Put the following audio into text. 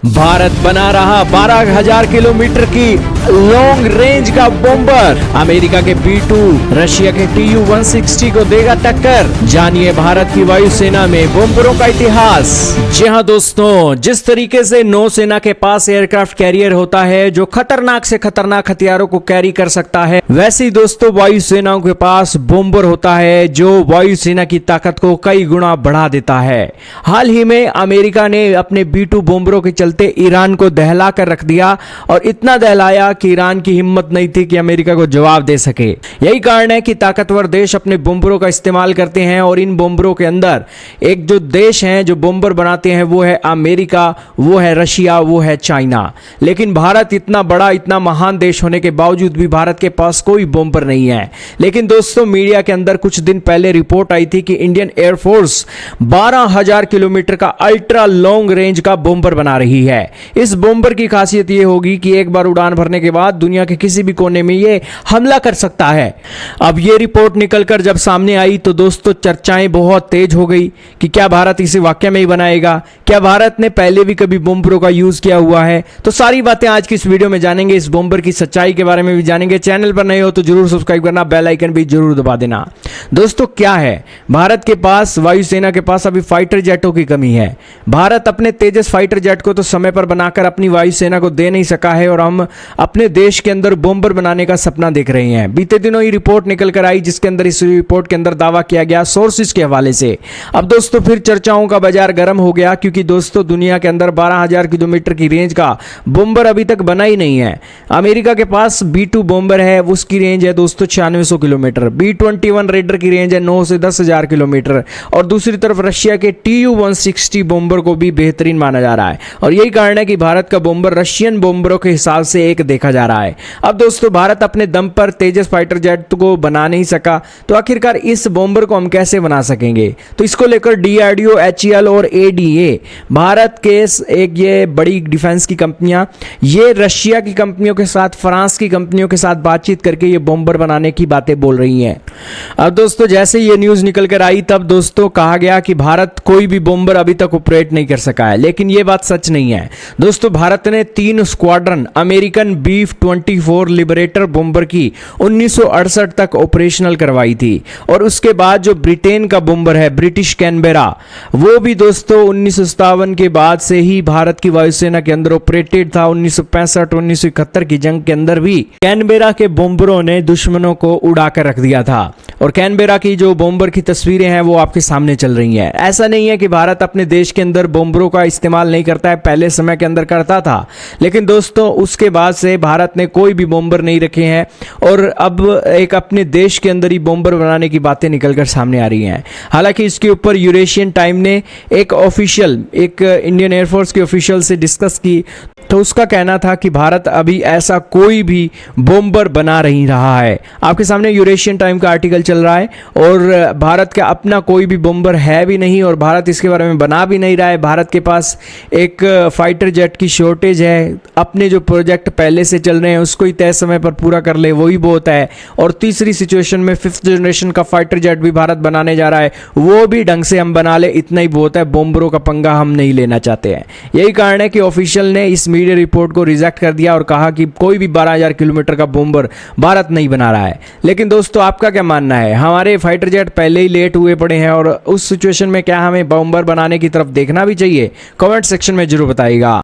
भारत बना रहा 12,000 किलोमीटर की लॉन्ग रेंज का बॉम्बर। अमेरिका के B-2 रशिया के Tu-160 को देगा टक्कर। जानिए भारत की वायुसेना में बॉम्बरों का इतिहास। जी हाँ दोस्तों, जिस तरीके से नौसेना के पास एयरक्राफ्ट कैरियर होता है जो खतरनाक से खतरनाक हथियारों को कैरी कर सकता है, वैसे ही दोस्तों वायुसेनाओं के पास बॉम्बर होता है जो वायुसेना की ताकत को कई गुना बढ़ा देता है। हाल ही में अमेरिका ने अपने B-2 बॉम्बरों के चलते ईरान को दहला कर रख दिया और इतना दहलाया कि ईरान की हिम्मत नहीं थी कि अमेरिका को जवाब दे सके। यही कारण है कि ताकतवर देश अपने बॉम्बरों का इस्तेमाल करते हैं और इन बॉम्बरों के अंदर एक जो देश हैं जो बॉम्बर बनाते हैं वो है अमेरिका, वो है रशिया, वो है चाइना। लेकिन भारत इतना बड़ा, इतना महान देश होने के बावजूद भी भारत के पास कोई बॉम्बर नहीं है। लेकिन दोस्तों मीडिया के अंदर कुछ दिन पहले रिपोर्ट आई थी कि इंडियन एयरफोर्स 12,000 किलोमीटर का अल्ट्रा लॉन्ग रेंज का बॉम्बर बना रही है। इस बॉम्बर की खासियत यह होगी कि एक बार उड़ान भरने के बाद दुनिया के किसी भी कोने में यह हमला कर सकता है। अब यह रिपोर्ट निकलकर जब सामने आई तो दोस्तों चर्चाएं बहुत तेज हो गई कि क्या भारत इसे वाकई में ही बनाएगा, क्या भारत ने पहले भी कभी बॉम्बरों का यूज किया हुआ है। तो सारी बातें आज की इस वीडियो में जानेंगे। इस बॉम्बर की सच्चाई के बारे में भी जानेंगे। चैनल पर नए हो तो जरूर सब्सक्राइब करना, बेल आइकन भी जरूर दबा देना। दोस्तों क्या है, भारत के पास, वायुसेना के पास अभी फाइटर जेटों की कमी है। भारत अपने तेजस फाइटर जेट को तो समय पर बनाकर अपनी वायुसेना को दे नहीं सका है और हम अपने देश के अंदर बॉम्बर बनाने का सपना देख रहे हैं। बीते दिनों ही रिपोर्ट निकल कर आई जिसके अंदर, इस रिपोर्ट के अंदर दावा किया गया सोर्सेस के हवाले से। अब दोस्तों फिर चर्चाओं का बाजार गर्म हो गया क्योंकि दोस्तों दुनिया के अंदर 12,000 किलोमीटर की रेंज का बॉम्बर अभी तक बना ही नहीं है। अमेरिका के पास B-2 बॉम्बर है, उसकी रेंज है दोस्तों 9600 किलोमीटर। B-21 रेडर की रेंज है 9 से 10,000 किलोमीटर और दूसरी तरफ रशिया के Tu-160 बॉम्बर को भी बेहतरीन माना जा रहा है और यही कारण है कि भारत का बॉम्बर रशियन बॉम्बरों के हिसाब से एक देखा जा रहा है। अब दोस्तों भारत अपने दम पर तेजस फाइटर जेट को बना नहीं सका, तो आखिरकार इस बॉम्बर को हम कैसे बना सकेंगे? तो इसको लेकर DRDO, HAL और ADA, भारत के एक ये बड़ी डिफेंस की कंपनियां, ये रशिया की कंपनियों के साथ, फ्रांस की कंपनियों के साथ बातचीत करके ये बॉम्बर बनाने की बातें बोल रही हैं। अब दोस्तों जैसे ये न्यूज निकल कर आई तब दोस्तों कहा गया कि भारत कोई भी बॉम्बर अभी तक ऑपरेट नहीं कर सका है, लेकिन ये बात सच नहीं है। दोस्तों भारत ने 3 squadron American B-24 liberator bomber की 1968 तक ऑपरेशनल करवाई थी और उसके बाद जो ब्रिटेन का बॉम्बर है, ब्रिटिश कैनबेरा, वो भी दोस्तों 1957 के बाद से ही भारत की वायुसेना के अंदर ऑपरेटेड था। 1965-1971 की जंग के अंदर भी कैनबेरा के बॉम्बरों ने दुश्मनों को उड़ाकर रख दिया था और कैनबेरा की जो बॉम्बर की तस्वीरें हैं वो आपके सामने चल रही हैं। ऐसा नहीं है कि भारत अपने देश के अंदर बॉम्बरों का इस्तेमाल नहीं करता है, पहले समय के अंदर करता था, लेकिन दोस्तों उसके बाद से भारत ने कोई भी बॉम्बर नहीं रखे हैं और अब एक अपने देश के अंदर ही बॉम्बर बनाने की बातें निकलकर सामने आ रही हैं। हालांकि इसके ऊपर यूरेशियन टाइम ने एक ऑफिशियल, एक इंडियन एयरफोर्स के ऑफिशियल से डिस्कस की, तो उसका कहना था कि भारत अभी ऐसा कोई भी बॉम्बर बना नहीं रहा है। आपके सामने यूरेशियन टाइम का आर्टिकल चल रहा है और भारत का अपना कोई भी बॉम्बर है भी नहीं और भारत इसके बारे में बना भी नहीं रहा है। भारत के पास एक फाइटर जेट की शॉर्टेज है, अपने जो प्रोजेक्ट पहले से चल रहे हैं उसको ही तय समय पर पूरा कर ले वही बहुत है। और तीसरी सिचुएशन में 5th जनरेशन का फाइटर जेट भी भारत बनाने जा रहा है, वो भी ढंग से हम बना ले, इतना ही बहुत है। बॉम्बरों का पंगा हम नहीं लेना चाहते हैं। यही कारण है कि ऑफिशियल ने इस मीडिया रिपोर्ट को रिजेक्ट कर दिया और कहा कि कोई भी 12,000 किलोमीटर का बॉम्बर भारत नहीं बना रहा है। लेकिन दोस्तों आपका क्या मानना है? हमारे फाइटर जेट पहले ही लेट हुए पड़े हैं और उस सिचुएशन में क्या हमें बॉम्बर बनाने की तरफ देखना भी चाहिए? कमेंट सेक्शन में जरूर बताइएगा।